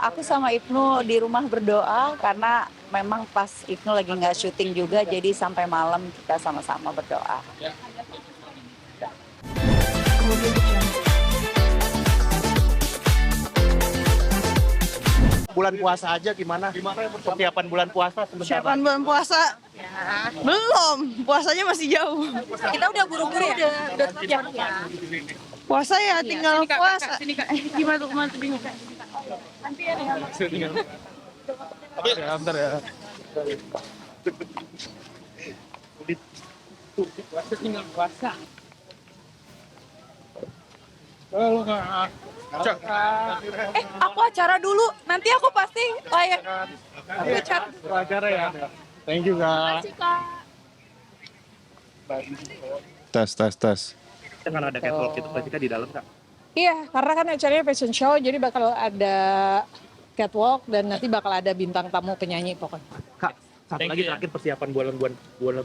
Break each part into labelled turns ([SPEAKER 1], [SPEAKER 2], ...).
[SPEAKER 1] Aku sama Ibnu di rumah berdoa karena memang pas Ibnu lagi nggak syuting juga, jadi sampai malam kita sama-sama berdoa.
[SPEAKER 2] Bulan puasa aja gimana? Persiapan bulan puasa sebentar.
[SPEAKER 3] Siapan bulan puasa? Belum, puasanya masih jauh.
[SPEAKER 1] Kita udah buru-buru udah siap ya.
[SPEAKER 3] Puasa ya tinggal puasa.
[SPEAKER 4] Gimana tuh kemana tuh bingung?
[SPEAKER 2] Bentar ya.
[SPEAKER 4] Puasa tinggal puasa. Kalau nggak
[SPEAKER 1] Aku acara dulu, nanti aku pasti layak.
[SPEAKER 2] Acara ya. Thank you kak.
[SPEAKER 5] Tes.
[SPEAKER 2] Kita kan ada catwalk itu pasti kan di dalam kak.
[SPEAKER 6] Iya, karena kan acaranya fashion show, jadi bakal ada catwalk dan nanti bakal ada bintang tamu penyanyi pokoknya.
[SPEAKER 2] Kak, satu lagi terakhir persiapan bulan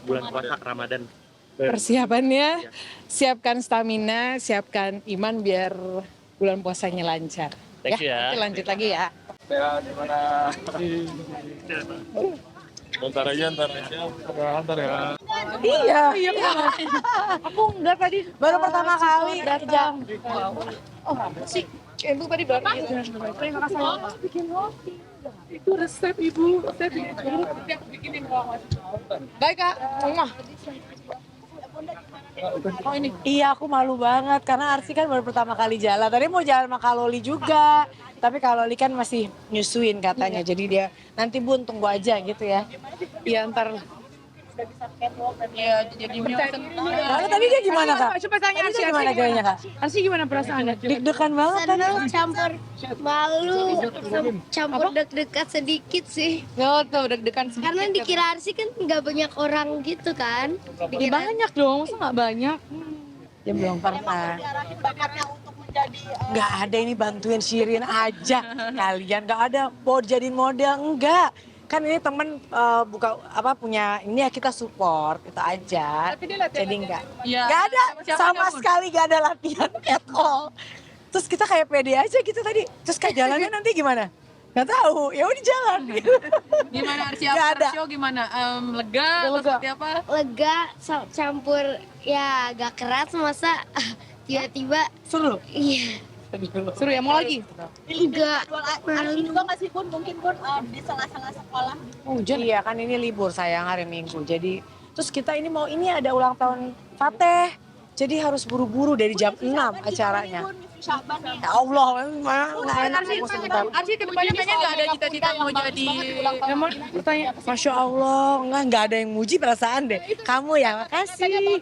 [SPEAKER 2] puasa Ramadan.
[SPEAKER 6] Persiapannya, siapkan stamina, siapkan iman biar bulan puasanya lancar.
[SPEAKER 2] Thank you ya.
[SPEAKER 6] Nanti lanjut lagi ya.
[SPEAKER 5] Ntar aja.
[SPEAKER 6] Iya. Aku enggak tadi. Baru pertama kali datang. Oh, sih. Itu tadi baru. Terima kasih. Bikin roti. Itu resep ibu. Resep ibu. Aku bikinin baik kak. Rumah. Oh ini. Iya, aku malu banget karena Arsi kan baru pertama kali jalan. Tadi mau jalan sama Kaloli juga. Tapi Kaloli kan masih nyusuin katanya. Jadi dia nanti Bun tunggu aja gitu ya. Iya ntar.
[SPEAKER 4] Iya, jadi
[SPEAKER 6] Lalu tadi dia gimana kak?
[SPEAKER 4] Coba tanya
[SPEAKER 6] Tadi
[SPEAKER 4] Arsi,
[SPEAKER 6] dia gimana gayanya kak?
[SPEAKER 4] Arsi gimana perasaannya?
[SPEAKER 6] Deg-degan banget kan?
[SPEAKER 7] Campur malu, campur deg-degan sedikit sih.
[SPEAKER 6] Oh tuh deg-degan sedikit.
[SPEAKER 7] Karena dikira Arsi kan nggak banyak orang gitu kan.
[SPEAKER 6] Ya, banyak dong, masa nggak banyak? Ya belum pernah. Nggak ada, ini bantuin Shirin aja. Kalian nggak ada mau jadiin model, enggak. Kan ini temen punya ini ya, kita support itu aja. Jadi enggak.
[SPEAKER 4] Iya.
[SPEAKER 6] Nggak ada sama sekali, nggak ada latihan at all. Terus kita kayak pede aja gitu tadi. Terus kayak jalannya nanti gimana? Nggak tahu. Ya udah jalan.
[SPEAKER 4] Gimana Arsi?
[SPEAKER 6] Nggak ada.
[SPEAKER 4] Show gimana? Lega?
[SPEAKER 6] Lega.
[SPEAKER 4] Seperti apa?
[SPEAKER 7] Lega, campur ya agak keras masa tiba-tiba
[SPEAKER 6] Seru.
[SPEAKER 7] iya
[SPEAKER 4] Seru ya, mau lagi?
[SPEAKER 7] enggak.
[SPEAKER 1] Arsi juga nggak sih Bun? Mungkin Bun di sela-sela sekolah.
[SPEAKER 6] Hujan? Iya kan ini libur sayang hari Minggu. Jadi terus kita ini ada ulang tahun Fateh. Jadi harus buru-buru dari jam 6 acaranya. Ya Allah, nggak enak aku sebentar.
[SPEAKER 4] Arsi kedepannya kayaknya nggak ada cita-cita mau jadi.
[SPEAKER 6] Emang bertanya, Masya Allah, nggak ada yang muji perasaan deh. Kamu ya, makasih.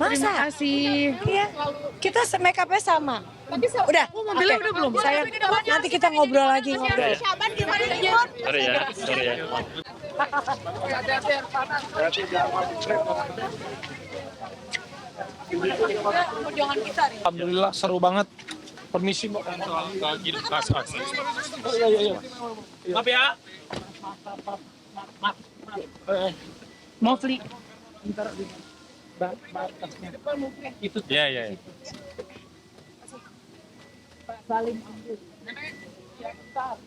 [SPEAKER 6] Masa?
[SPEAKER 4] Terima kasih.
[SPEAKER 6] Iya, kita make upnya sama. Udah,
[SPEAKER 4] mobilnya udah belum?
[SPEAKER 6] Sayang, nanti kita ngobrol lagi.
[SPEAKER 2] Sorry ya.
[SPEAKER 8] Alhamdulillah seru banget. Permisi Mbak.
[SPEAKER 2] Maaf ya.
[SPEAKER 4] Mau beli?
[SPEAKER 5] Iya.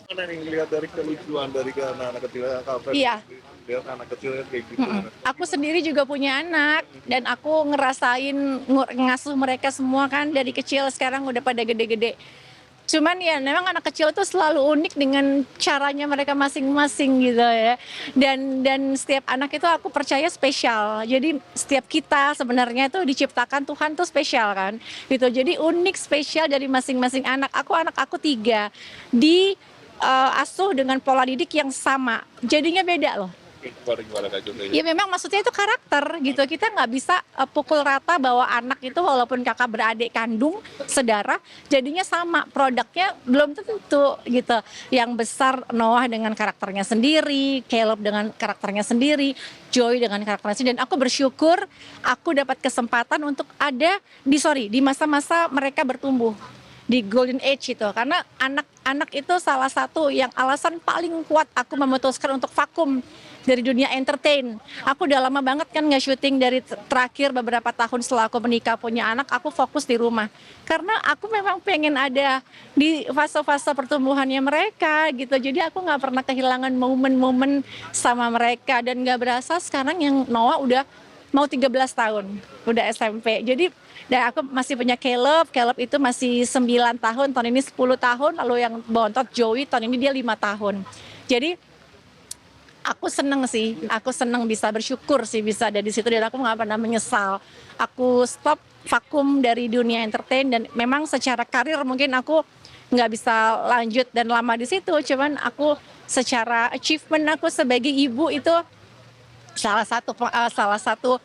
[SPEAKER 9] Mana yang lihat dari kelucuan dari anak-anak kecil kafe?
[SPEAKER 4] Iya.
[SPEAKER 9] Lihat anak kecilnya kayak gitu.
[SPEAKER 4] Aku sendiri juga punya anak dan aku ngerasain ngasuh mereka semua kan dari kecil, sekarang udah pada gede-gede. Cuman ya memang anak kecil itu selalu unik dengan caranya mereka masing-masing gitu ya. Dan setiap anak itu aku percaya spesial. Jadi setiap kita sebenarnya itu diciptakan Tuhan tuh spesial kan. Gitu. Jadi unik spesial dari masing-masing anak. Anak aku 3 asuh dengan pola didik yang sama. Jadinya beda loh.
[SPEAKER 9] Gimana Kak Jun?
[SPEAKER 4] Ya memang maksudnya itu karakter gitu. Kita nggak bisa pukul rata bahwa anak itu walaupun kakak beradik kandung, saudara, jadinya sama. Produknya belum tentu gitu. Yang besar Noah dengan karakternya sendiri, Caleb dengan karakternya sendiri, Joy dengan karakternya sendiri. Dan aku bersyukur aku dapat kesempatan untuk ada di masa-masa mereka bertumbuh. Di golden age itu, karena anak-anak itu salah satu yang alasan paling kuat aku memutuskan untuk vakum dari dunia entertain. Aku udah lama banget kan nge-syuting dari terakhir beberapa tahun setelah aku menikah punya anak, aku fokus di rumah. Karena aku memang pengen ada di fase-fase pertumbuhannya mereka gitu. Jadi aku nggak pernah kehilangan momen-momen sama mereka. Dan nggak berasa sekarang yang Noah udah mau 13 tahun, udah SMP. Jadi dan aku masih punya Caleb itu masih 9 tahun, tahun ini 10 tahun, lalu yang bontot Joey tahun ini dia 5 tahun. Jadi aku seneng bisa bersyukur sih bisa ada di situ dan aku nggak pernah menyesal. Aku stop vakum dari dunia entertain dan memang secara karir mungkin aku nggak bisa lanjut dan lama di situ. Cuman aku secara achievement aku sebagai ibu itu salah satu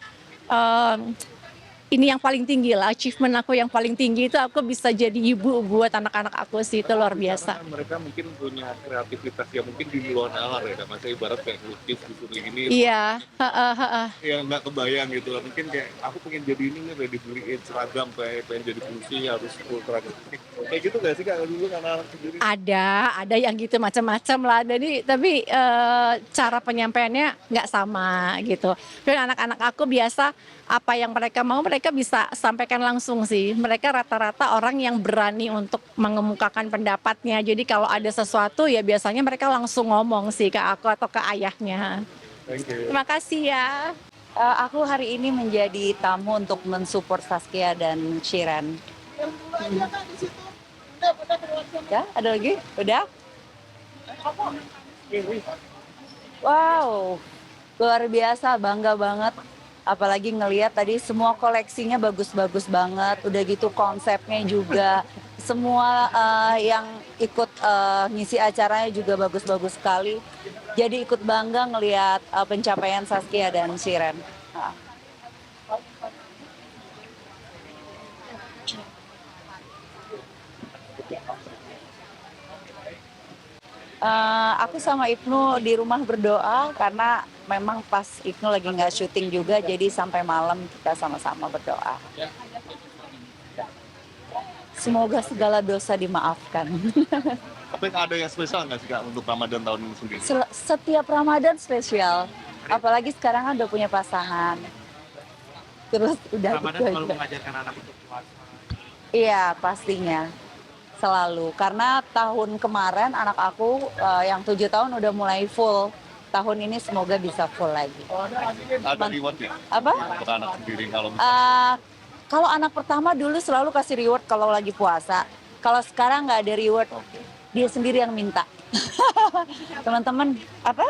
[SPEAKER 4] ini yang paling tinggi lah, achievement aku yang paling tinggi itu aku bisa jadi ibu buat anak-anak aku sih, itu luar biasa.
[SPEAKER 9] Mereka mungkin punya kreativitas yang mungkin di luar nalar ya, maksudnya ibarat kayak lukis gitu gini.
[SPEAKER 4] Iya,
[SPEAKER 9] Yang nggak kebayang gitu lah, mungkin kayak aku pengen jadi ini nih, udah dibeliin seragam kayak pengen jadi polisi harus full seragam. Kayak gitu nggak sih kak dulu anak-anak sendiri?
[SPEAKER 4] ada yang gitu macam-macam lah. Jadi tapi cara penyampaiannya nggak sama gitu. Dan anak-anak aku biasa apa yang mereka mau mereka bisa sampaikan langsung sih. Mereka rata-rata orang yang berani untuk mengemukakan pendapatnya. Jadi kalau ada sesuatu ya biasanya mereka langsung ngomong sih ke aku atau ke ayahnya. Terima kasih ya.
[SPEAKER 1] Aku hari ini menjadi tamu untuk mensupport Saskia dan Shiren. Ya, ada lagi? Udah? Wow, luar biasa, bangga banget. Apalagi ngelihat tadi semua koleksinya bagus-bagus banget. Udah gitu konsepnya juga. Semua yang ikut ngisi acaranya juga bagus-bagus sekali. Jadi ikut bangga ngelihat pencapaian Saskia dan Shiren. Aku sama Ibnu di rumah berdoa karena memang pas Ibnu lagi nggak syuting juga, jadi sampai malam kita sama-sama berdoa. Semoga segala dosa dimaafkan.
[SPEAKER 9] Tapi ada yang spesial nggak sih kak untuk Ramadan tahun ini sendiri?
[SPEAKER 1] Setiap Ramadan spesial, apalagi sekarang kan udah punya pasangan. Terus udah
[SPEAKER 2] Ramadan
[SPEAKER 1] gitu
[SPEAKER 2] selalu
[SPEAKER 1] aja.
[SPEAKER 2] mengajarkan anak untuk puasa.
[SPEAKER 1] Iya pastinya, selalu. Karena tahun kemarin anak aku yang 7 tahun udah mulai full. Tahun ini semoga bisa full lagi.
[SPEAKER 9] Ada reward ya?
[SPEAKER 1] Apa?
[SPEAKER 9] Untuk anak sendiri kalau
[SPEAKER 1] Kalau anak pertama dulu selalu kasih reward kalau lagi puasa. Kalau sekarang nggak ada reward, dia sendiri yang minta. Teman-teman, apa?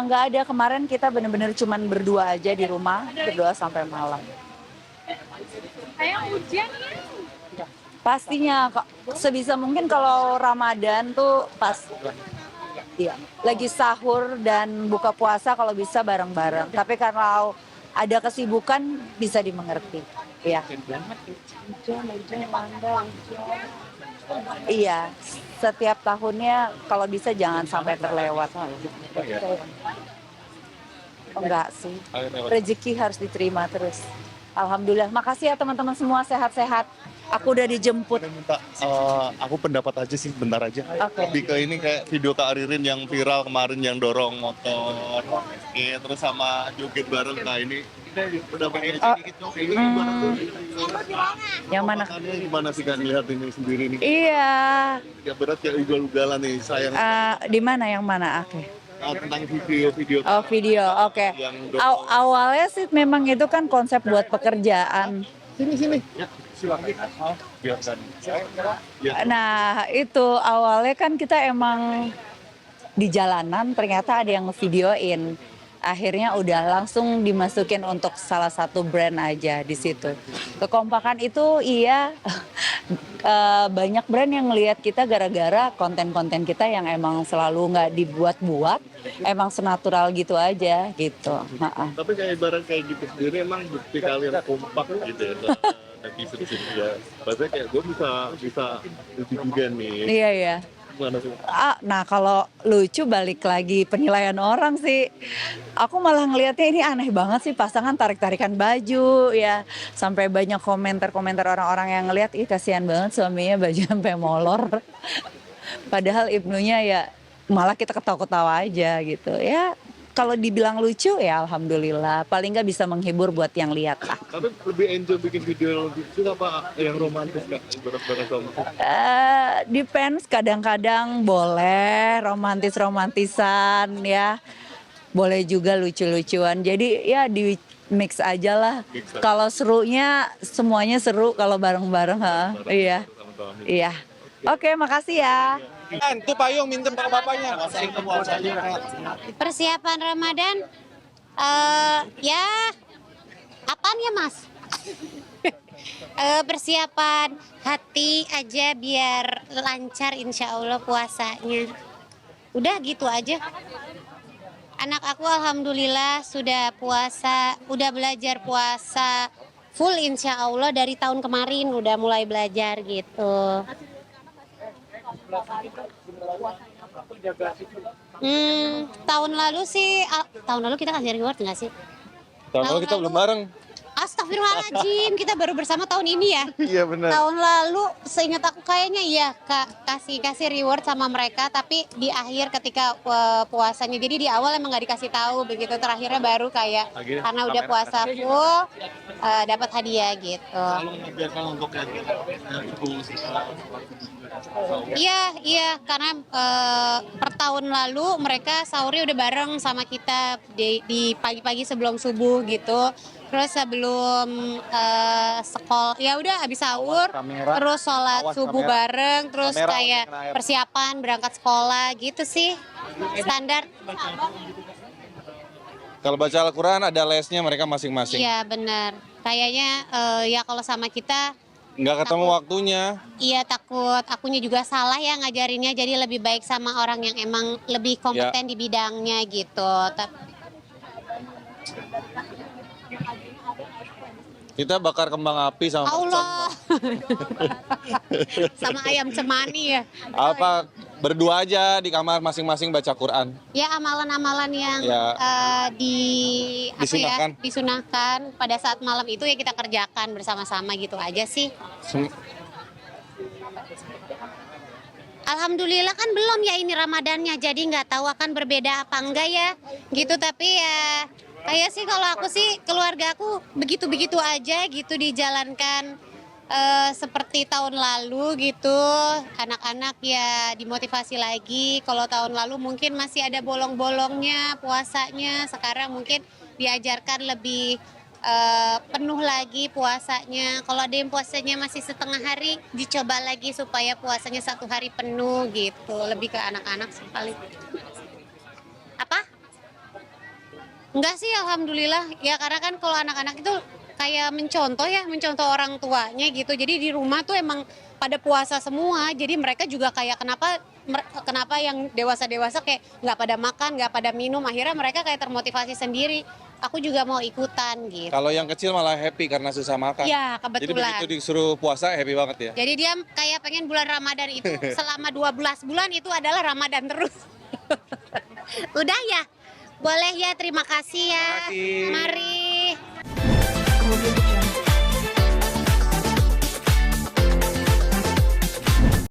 [SPEAKER 1] Nggak ada, kemarin kita bener-bener cuman berdua aja di rumah, berdoa sampai malam.
[SPEAKER 6] Kayak hujan ya.
[SPEAKER 1] Pastinya, sebisa mungkin kalau Ramadan tuh pas iya, lagi sahur dan buka puasa kalau bisa bareng-bareng. Tapi kalau ada kesibukan bisa dimengerti. Ya. Iya, setiap tahunnya kalau bisa jangan sampai terlewat. Enggak sih, rezeki harus diterima terus. Alhamdulillah, makasih ya teman-teman semua, sehat-sehat. Aku udah dijemput.
[SPEAKER 9] aku pendapat aja sih, bentar aja.
[SPEAKER 1] Oke.
[SPEAKER 9] Lebih ke ini kayak video Kak Ririn yang viral kemarin yang dorong motor, terus sama joget bareng. Nah ini pendapatnya sedikit dong. Ini gimana tuh?
[SPEAKER 1] Yang mana?
[SPEAKER 9] Makanya gimana sih Kak ngeliat ini sendiri nih?
[SPEAKER 1] Iya.
[SPEAKER 9] Ya berat kayak ugal-ugalan nih sayang.
[SPEAKER 1] Di mana yang mana? Oke.
[SPEAKER 9] Tentang video-video.
[SPEAKER 1] Oh video, oke.
[SPEAKER 9] Yang
[SPEAKER 1] Awalnya sih memang itu kan konsep buat pekerjaan.
[SPEAKER 9] sini. Ya, silakan. Biarkan. Ya.
[SPEAKER 1] Nah itu awalnya kan kita emang di jalanan ternyata ada yang ngevideoin. Akhirnya udah langsung dimasukin untuk salah satu brand aja di situ. Kekompakan itu iya banyak brand yang ngelihat kita gara-gara konten-konten kita yang emang selalu nggak dibuat-buat, emang senatural gitu aja gitu.
[SPEAKER 9] Tapi kayak ibarat kayak gitu sendiri emang bukti kalian kompak gitu ya. Netizen ya. Maksudnya kayak gue bisa lucu juga nih.
[SPEAKER 1] Iya ya.
[SPEAKER 9] gimana sih?
[SPEAKER 1] Nah kalau lucu balik lagi penilaian orang sih. Aku malah ngelihatnya ini aneh banget sih pasangan tarik-tarikan baju ya. Sampai banyak komentar-komentar orang-orang yang ngelihat, ih kasihan banget suaminya baju sampai molor. Padahal Ibnunya ya malah kita ketawa-ketawa aja gitu. Ya kalau dibilang lucu ya alhamdulillah. Paling nggak bisa menghibur buat yang lihat lah.
[SPEAKER 9] Tapi lebih enjoy bikin video yang lucu apa yang romantis Kak? Bareng-bareng sama
[SPEAKER 1] Depends, kadang-kadang boleh romantis-romantisan ya. Boleh juga lucu-lucuan. Jadi ya di mix aja lah. Kalau serunya semuanya seru kalau bareng-bareng. Iya.
[SPEAKER 9] sama-sama.
[SPEAKER 1] Iya. Oke, makasih ya.
[SPEAKER 8] Itu payung minjem ke bapaknya.
[SPEAKER 10] Persiapan Ramadan, ya apaan ya Mas? Persiapan hati aja biar lancar insya Allah puasanya. Udah gitu aja. Anak aku alhamdulillah sudah puasa, udah belajar puasa full insya Allah dari tahun kemarin udah mulai belajar gitu. Tahun lalu sih, tahun lalu kita kasih reward nggak sih?
[SPEAKER 8] Tahun lalu kita belum bareng.
[SPEAKER 10] Astagfirullahaladzim, kita baru bersama tahun ini ya.
[SPEAKER 5] Iya benar.
[SPEAKER 10] Tahun lalu seingat aku kayaknya iya Kak, kasih reward sama mereka, tapi di akhir ketika puasanya. Jadi di awal emang nggak dikasih tahu, begitu terakhirnya baru kayak karena udah puasa full dapat hadiah gitu. Iya, karena per tahun lalu mereka sahurnya udah bareng sama kita di pagi-pagi sebelum subuh gitu. Terus sebelum sekolah, ya udah habis sahur, terus sholat subuh bareng, terus kayak persiapan berangkat sekolah gitu sih, standar.
[SPEAKER 8] Kalau baca Al-Quran ada lesnya mereka masing-masing.
[SPEAKER 10] Iya benar, kayaknya ya kalau sama kita
[SPEAKER 8] Nggak ketemu waktunya.
[SPEAKER 10] iya takut akunya juga salah ya ngajarinnya, jadi lebih baik sama orang yang emang lebih kompeten di bidangnya gitu.
[SPEAKER 8] Kita bakar kembang api sama
[SPEAKER 10] Allah. Sama ayam cemani ya.
[SPEAKER 8] apa berdua aja di kamar masing-masing baca Quran.
[SPEAKER 10] Ya amalan-amalan yang
[SPEAKER 8] Ya. Disunahkan.
[SPEAKER 10] disunahkan pada saat malam itu ya kita kerjakan bersama-sama gitu aja sih. Alhamdulillah kan belum ya ini Ramadannya, jadi nggak tahu akan berbeda apa enggak ya gitu, tapi ya kayak sih kalau aku sih keluarga aku begitu-begitu aja gitu dijalankan seperti tahun lalu gitu. Anak-anak ya dimotivasi lagi. Kalau tahun lalu mungkin masih ada bolong-bolongnya puasanya, sekarang mungkin diajarkan lebih penuh lagi puasanya. Kalau ada yang puasanya masih setengah hari, dicoba lagi supaya puasanya 1 hari penuh gitu. Lebih ke anak-anak sih paling. Apa? Enggak sih, alhamdulillah. Ya karena kan kalau anak-anak itu kayak mencontoh orang tuanya gitu. Jadi di rumah tuh emang pada puasa semua. Jadi mereka juga kayak kenapa yang dewasa-dewasa kayak nggak pada makan, nggak pada minum. Akhirnya mereka kayak termotivasi sendiri. Aku juga mau ikutan gitu.
[SPEAKER 8] Kalau yang kecil malah happy karena susah makan.
[SPEAKER 10] Iya, kebetulan.
[SPEAKER 8] Jadi begitu disuruh puasa happy banget ya.
[SPEAKER 10] Jadi dia kayak pengen bulan Ramadan itu selama 12 bulan itu adalah Ramadan terus. Udah ya? Boleh ya, terima kasih ya.
[SPEAKER 8] Terima kasih.
[SPEAKER 10] Mari.